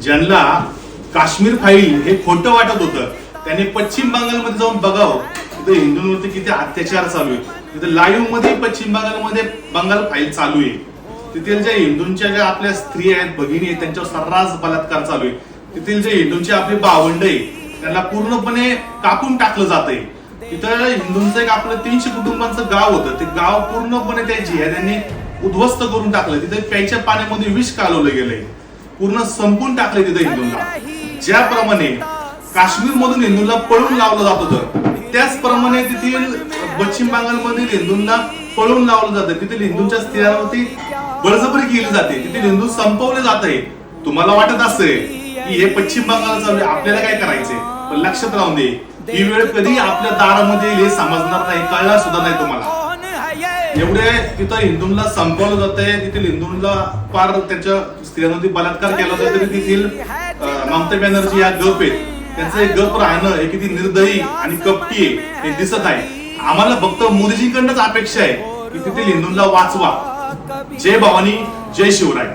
ज्यांना काश्मीर फाईल हे खोटं वाटत होतं त्याने पश्चिम बंगालमध्ये जाऊन बघावं तिथे हिंदूंवरती किती अत्याचार चालू आहे. तिथे लाईव्ह मध्ये पश्चिम बंगालमध्ये बंगाल फाईल चालू आहे. तिथील ज्या हिंदूंच्या ज्या आपल्या स्त्री आहेत, भगिनी आहेत, त्यांच्यावर सर्रास बलात्कार चालू आहे. तिथील जे हिंदूंचे आपले भावंड आहे त्यांना पूर्णपणे कापून टाकलं जात आहे. तिथं हिंदूंचं एक आपलं 300 कुटुंबांचं गाव होतं, ते गाव पूर्णपणे त्या जिहाद्यांनी उद्ध्वस्त करून टाकलं. तिथे प्यायच्या पाण्यामध्ये विष कालवलं गेलंय, पूर्ण संपून टाकलंय तिथे हिंदूंना. ज्याप्रमाणे काश्मीर मधून हिंदूंना पळून लावलं जात होतं त्याचप्रमाणे तिथील पश्चिम बंगालमधील हिंदूंना पळून लावलं जातं. तिथील हिंदूंच्या स्त्रियांवरती बळजबरी केली जाते, तिथील हिंदू संपवले जात आहे. तुम्हाला वाटत असेल की हे पश्चिम बंगाल चालू आहे, आपल्याला काय करायचंय, पण लक्षात राहून दे ही वेळ कधी आपल्या दारामध्ये हे समजणार नाही, कळणार सुद्धा नाही तुम्हाला. एवढे तिथं हिंदूंना संपवलं जात आहे, तिथील हिंदूंना फार त्याच्या स्त्रियांवरती बलात्कार केला जातो. तरी तिथील ममता बॅनर्जी या गप आहेत, त्यांचं एक गप राहणं हे किती निर्दयी आणि कपटी आहे हे दिसत आहे. आम्हाला फक्त मोदीजींकडूनच अपेक्षा आहे की तिथील हिंदूंना वाचवा. जय भवानी, जय शिवराय.